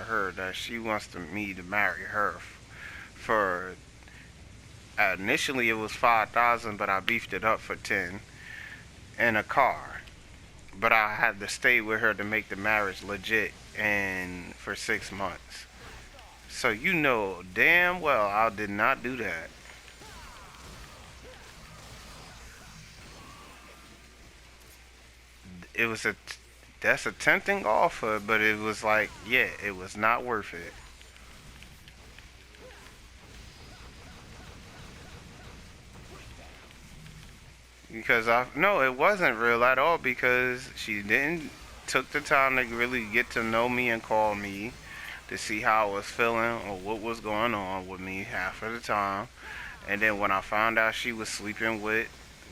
her that she wants me to marry her for initially it was 5,000, but I beefed it up for 10 in a car. But I had to stay with her to make the marriage legit and for 6 months. So you know damn well I did not do that. It was a that's a tempting offer, but it was like, yeah, it was not worth it. Because I no, it wasn't real at all because she didn't took the time to really get to know me and call me to see how I was feeling or what was going on with me half of the time. And then when I found out she was sleeping with,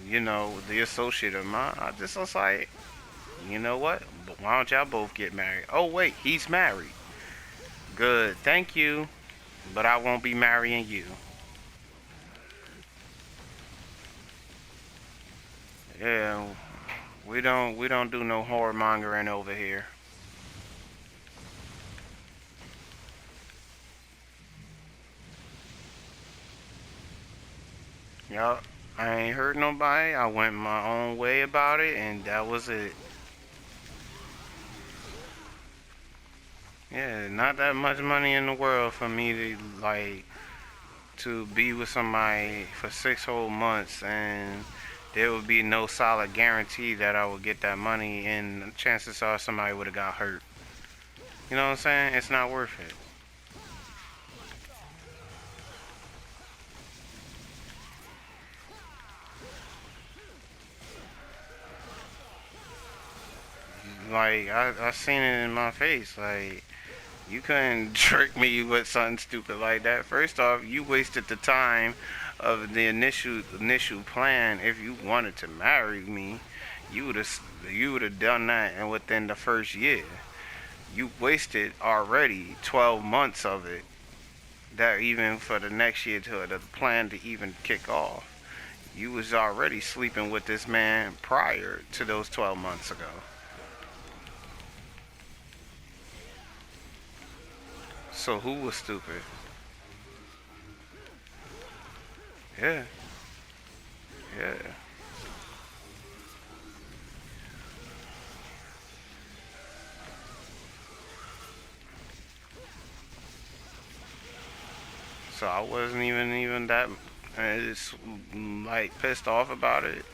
the associate of mine, I just was like, you know what? But why don't y'all both get married? Oh wait, he's married. Good, thank you, but I won't be marrying you. Yeah, we don't do no whoremongering over here. Yup, I ain't hurt nobody. I went my own way about it, and that was it. Yeah, not that much money in the world for me to to be with somebody for 6 whole months, and there would be no solid guarantee that I would get that money, and chances are somebody would have got hurt. You know what I'm saying? It's not worth it. Like I seen it in my face. Like you couldn't trick me with something stupid like that. First off, you wasted the time of the initial plan. If you wanted to marry me, you would have done that, and within the first year, you wasted already 12 months of it. That even for the next year to the plan to even kick off, you was already sleeping with this man prior to those 12 months ago. So who was stupid? Yeah, yeah. So I wasn't even that it's like pissed off about it.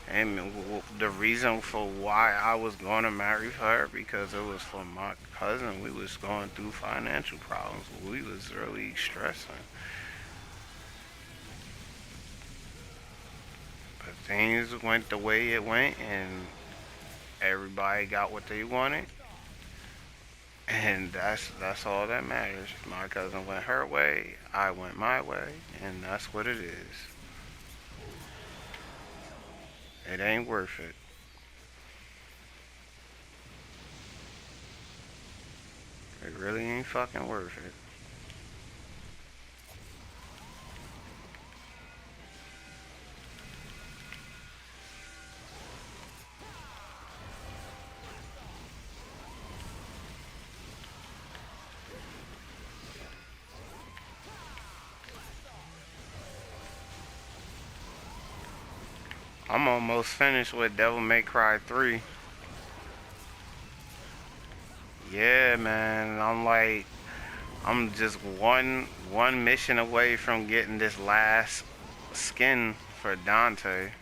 And the reason for why I was going to marry her because it was for my cousin. We was going through financial problems. We was really stressing. But things went the way it went, and everybody got what they wanted, and that's all that matters. My cousin went her way, I went my way, and that's what it is. It ain't worth it. It really ain't fucking worth it. I'm almost finished with Devil May Cry 3. Yeah, man. I'm just one mission away from getting this last skin for Dante.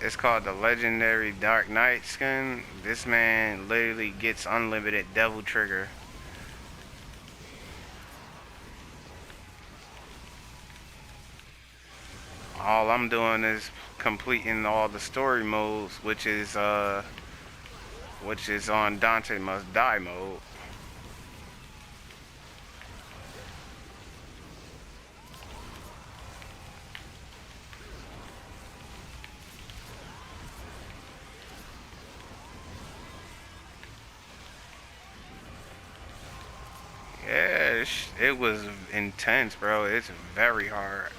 It's called the Legendary Dark Knight skin. This man literally gets unlimited Devil Trigger. All I'm doing is completing all the story modes, which is on Dante Must Die mode. Yeah, it was intense, bro. It's very hard.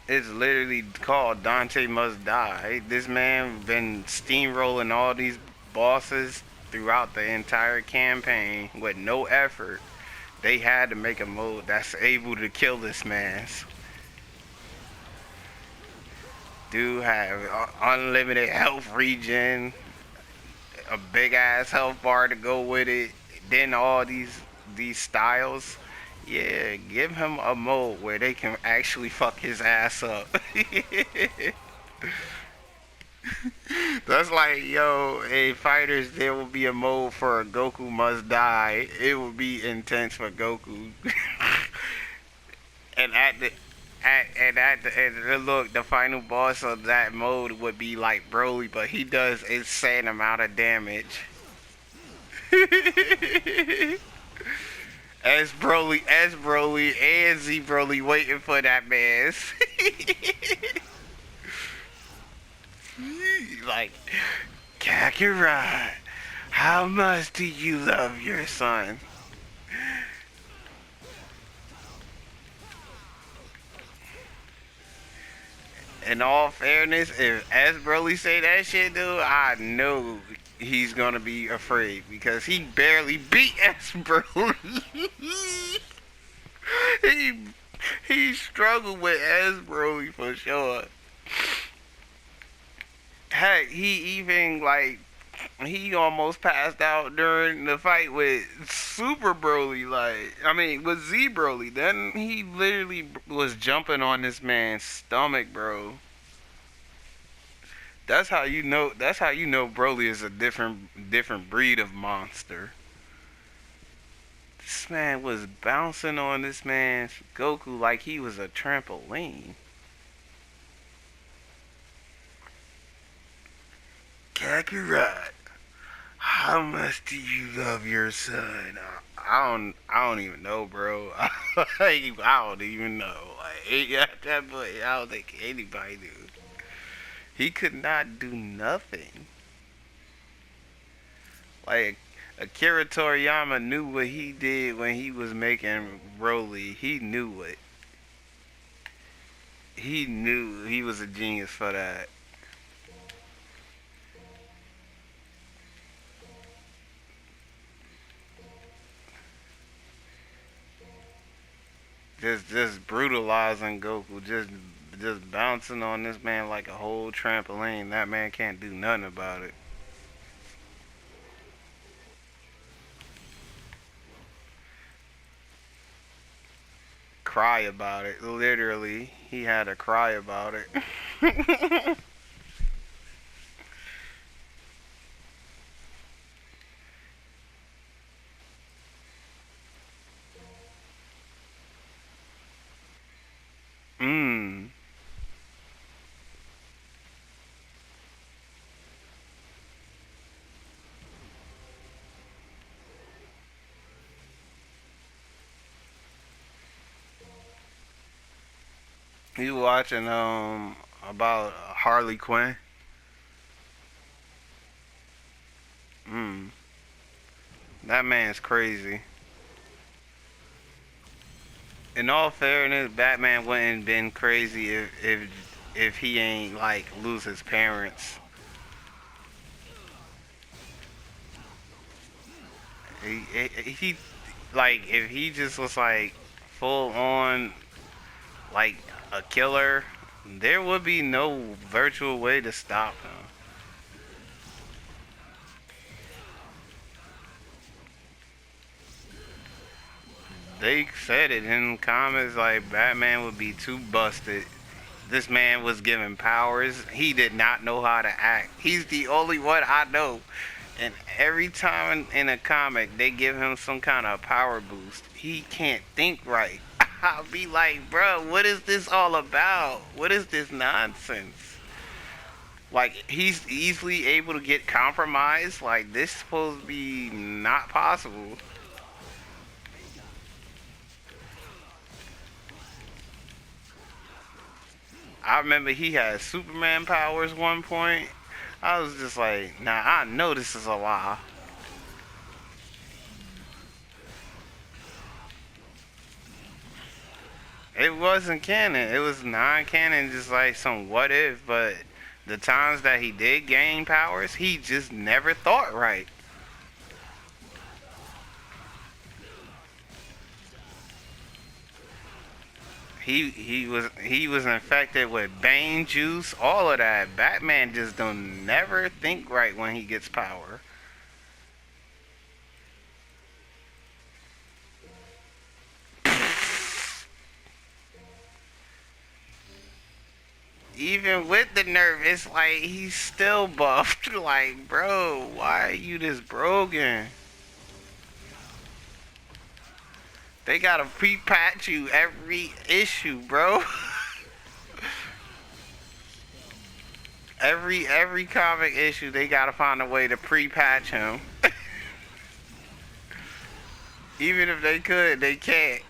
It's literally called Dante Must Die. This man been steamrolling all these bosses throughout the entire campaign with no effort. They had to make a mode that's able to kill this man. Dude have unlimited health regen, a big ass health bar to go with it. Then all these styles. Yeah, give him a mode where they can actually fuck his ass up. That's like, yo, in fighters, there will be a mode for a Goku must die. It will be intense for Goku. and look, the final boss of that mode would be like Broly, but he does insane amount of damage. S Broly, and Z Broly waiting for that man. Like, Kakarot, how much do you love your son? In all fairness, if S Broly say that shit, dude, I know he's gonna be afraid because he barely beat S Broly. he he struggled with S Broly for sure. Heck, he even like he almost passed out during the fight with Super Broly. Like, I mean, with Z Broly. Then he literally was jumping on this man's stomach, bro. That's how you know. That's how you know Broly is a different breed of monster. This man was bouncing on this man's Goku like he was a trampoline. Kakarot, how much do you love your son? I don't even know, bro. I don't even know. Like, at that point, I don't think anybody knew. He could not do nothing. Like, Akira Toriyama knew what he did when he was making Broly. He knew it. He knew he was a genius for that. Just brutalizing Goku, just bouncing on this man like a whole trampoline. That man can't do nothing about it. Cry about it. Literally, he had to cry about it. Mmm. You watching about Harley Quinn? Mmm. That man's crazy. In all fairness, Batman wouldn't been crazy if he ain't like lose his parents. He like if he just was like full on like a killer, there would be no virtual way to stop him. They said it in comments like Batman would be too busted. This man was given powers. He did not know how to act. He's the only one I know. And every time in a comic they give him some kind of power boost, he can't think right. I'll be like, bro, what is this all about? What is this nonsense? Like, he's easily able to get compromised. Like, this supposed to be not possible. I remember he had Superman powers one point. I was just like, nah, I know this is a lie. It wasn't canon. It was non-canon, just like some what if. But the times that he did gain powers, he just never thought right. He was infected with Bane juice, all of that. Batman just don't never think right when he gets power. Even with the nerf, it's like he's still buffed. Like, bro, why are you this broken? They gotta pre-patch you every issue, bro. every comic issue, they gotta find a way to pre-patch him. Even if they could, they can't.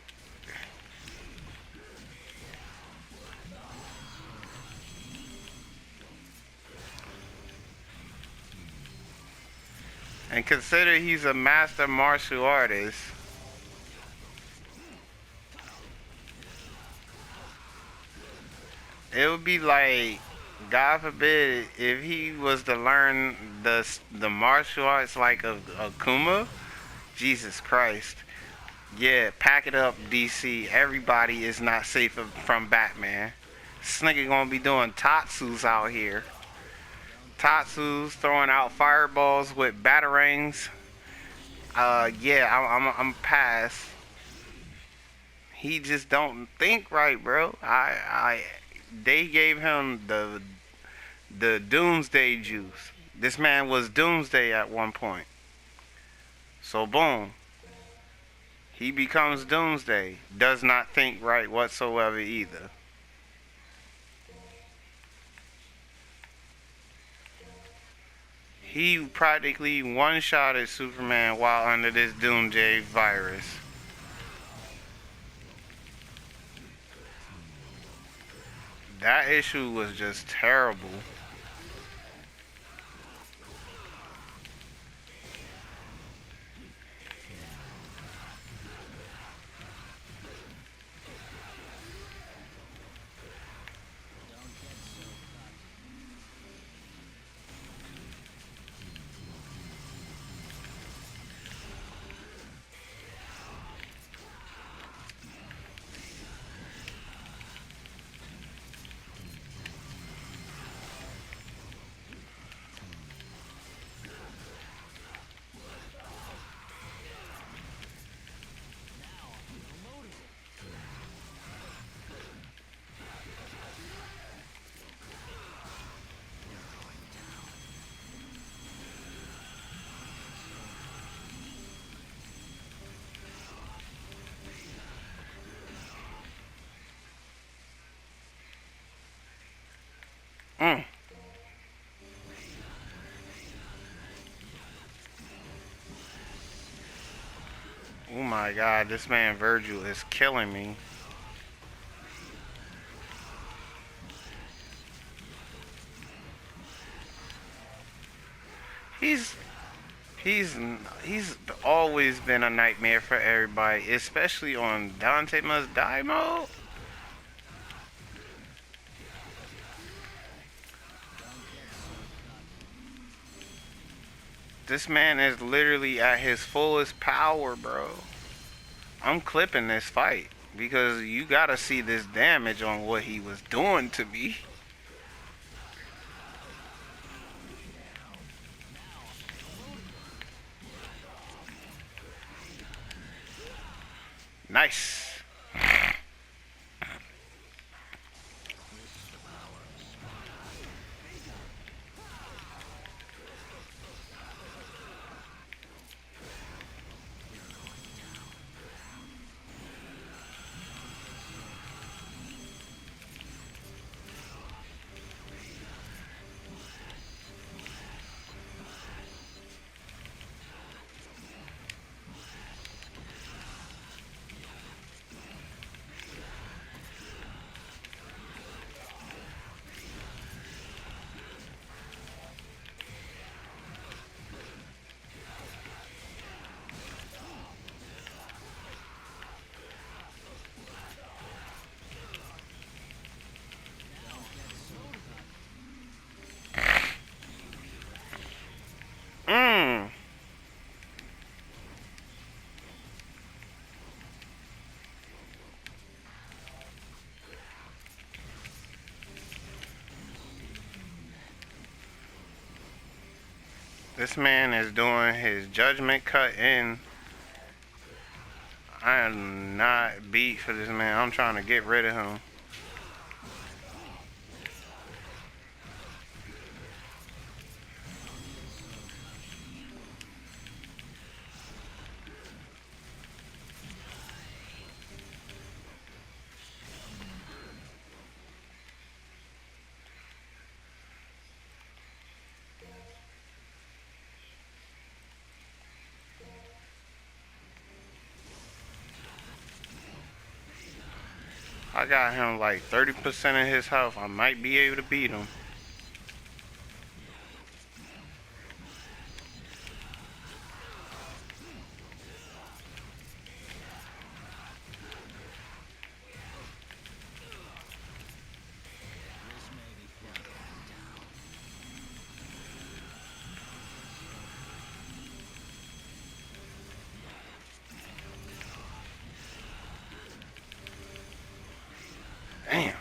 And consider he's a master martial artist. It would be like, God forbid, if he was to learn the martial arts like a Kuma. Jesus Christ. Yeah, pack it up, DC. Everybody is not safe from Batman. This nigga gonna be doing tatsus out here. Tatsus, throwing out fireballs with batarangs. Yeah, I'm past. He just don't think right, bro. They gave him the Doomsday juice. This man was Doomsday at one point. So boom, he becomes Doomsday. Does not think right whatsoever either. He practically one-shotted Superman while under this Doomsday virus. That issue was just terrible. Mm. Oh my god, this man Virgil is killing me. He's he's he's always been a nightmare for everybody, especially on Dante Must Die mode. This man is literally at his fullest power, bro. I'm clipping this fight because you gotta see this damage on what he was doing to me. Nice. This man is doing his judgment cut in. I am not beat for this man. I'm trying to get rid of him. I got him like 30% of his health. I might be able to beat him. Damn.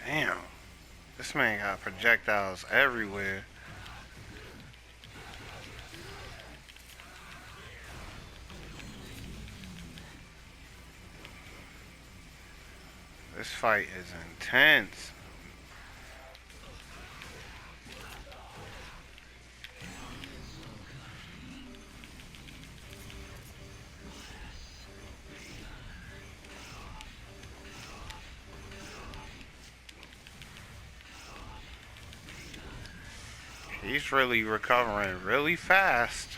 Damn. This man got projectiles everywhere. This fight is intense. He's really recovering really fast.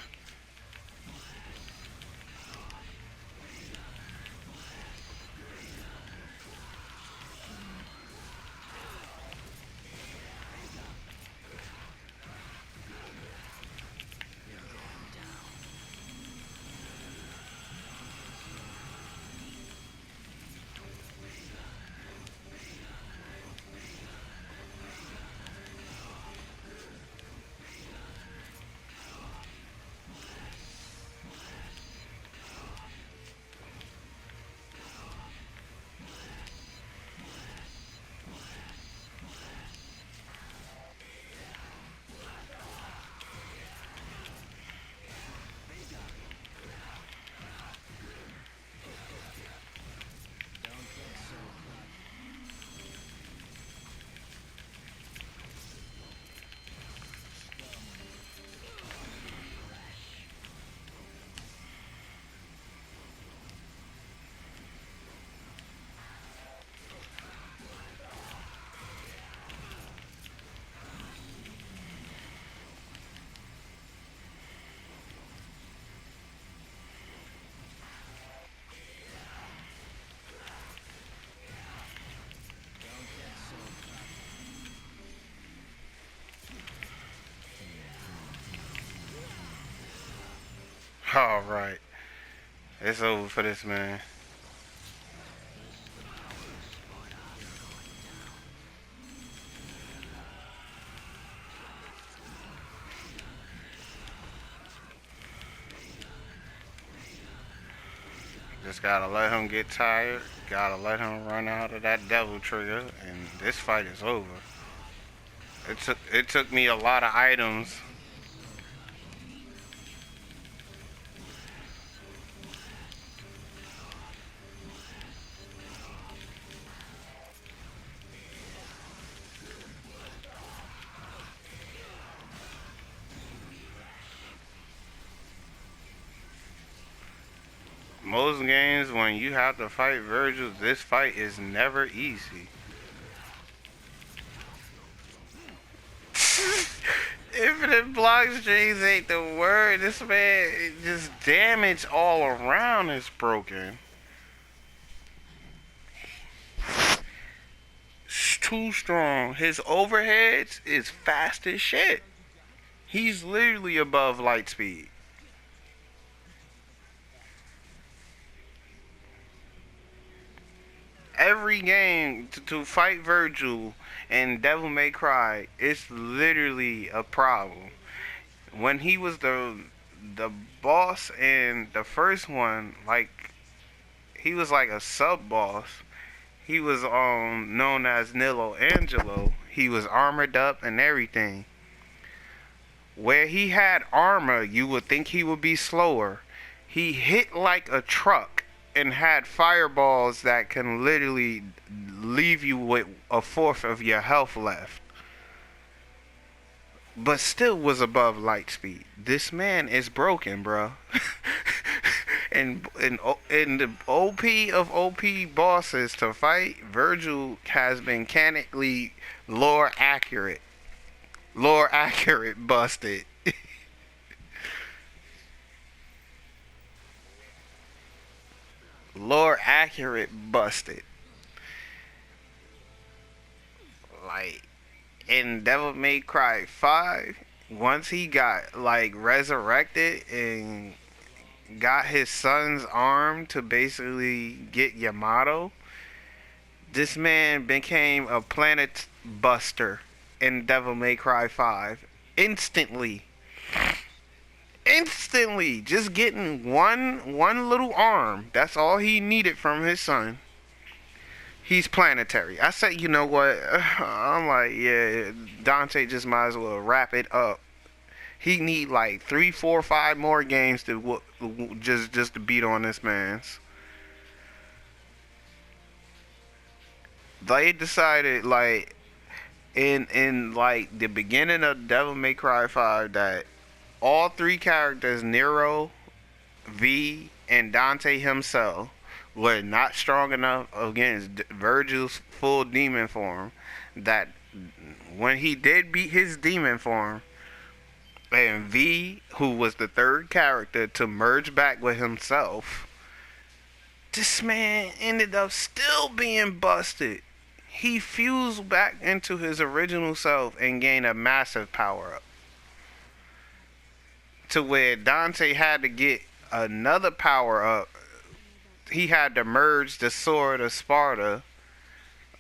All right, it's over for this man. Just gotta let him get tired. Gotta let him run out of that devil trigger, and this fight is over. It took me a lot of items. Most games when you have to fight Virgil, this fight is never easy. Infinite block strings ain't the word. This man just damage all around is broken. It's too strong. His overheads is fast as shit. He's literally above light speed. Every game to fight Virgil and Devil May Cry, it's literally a problem. When he was the boss in the first one, like he was like a sub boss. He was known as Nilo Angelo. He was armored up and everything. Where he had armor, you would think he would be slower. He hit like a truck and had fireballs that can literally leave you with a fourth of your health left. But still was above light speed. This man is broken, bro. and the OP of OP bosses to fight, Virgil has been canonically lore accurate busted. Lore accurate busted. Like in Devil May Cry 5, once he got like resurrected and got his son's arm to basically get Yamato, this man became a planet buster in Devil May Cry 5 instantly. Instantly, just getting one little arm. That's all he needed from his son. He's planetary. I said, you know what? I'm like, yeah, Dante just might as well wrap it up. He need like 3, 4, 5 more games to just to beat on this man's. They decided like in like the beginning of Devil May Cry 5 that all three characters, Nero, V, and Dante himself, were not strong enough against Virgil's full demon form. That when he did beat his demon form, and V, who was the third character to merge back with himself, this man ended up still being busted. He fused back into his original self and gained a massive power up. To where Dante had to get another power up. He had to merge the Sword of Sparta,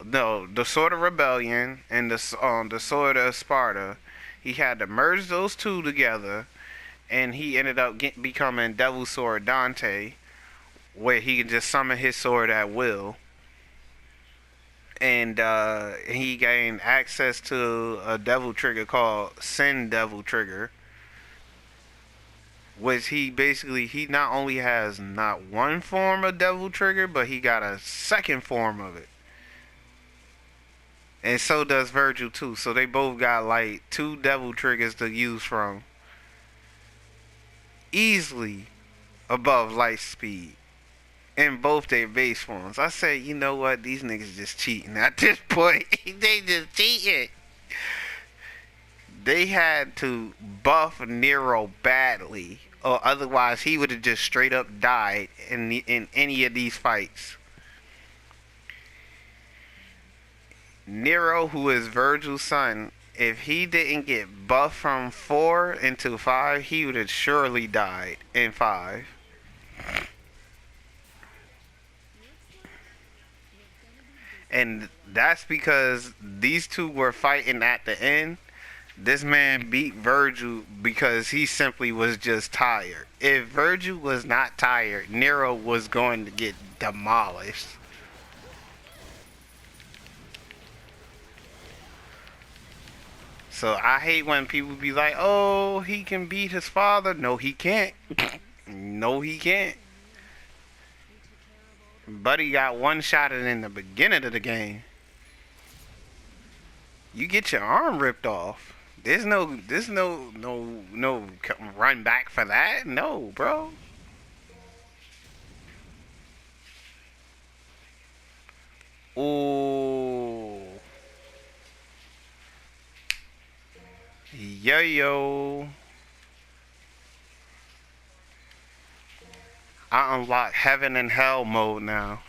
no, the Sword of Rebellion and the Sword of Sparta. He had to merge those two together, and he ended up becoming Devil Sword Dante, where he can just summon his sword at will. And he gained access to a devil trigger called Sin Devil Trigger, which he not only has not one form of devil trigger, but he got a second form of it. And so does Virgil too. So they both got like two devil triggers to use from. Easily above light speed. In both their base forms. I say, you know what? These niggas just cheating. At this point, they just cheating. They had to buff Nero badly, or otherwise he would have just straight up died in any of these fights. Nero, who is Virgil's son, If he didn't get buffed from 4 into 5, he would have surely died in 5. And that's because these two were fighting at the end. This man beat Virgil because he simply was just tired. If Virgil was not tired, Nero was going to get demolished. So I hate when people be like, "Oh, he can beat his father." No, he can't. No, he can't. Buddy got one shot at in the beginning of the game. You get your arm ripped off. There's no run back for that. No, bro. Ooh, yo. I unlock heaven and hell mode now.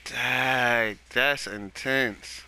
Dang, that's intense.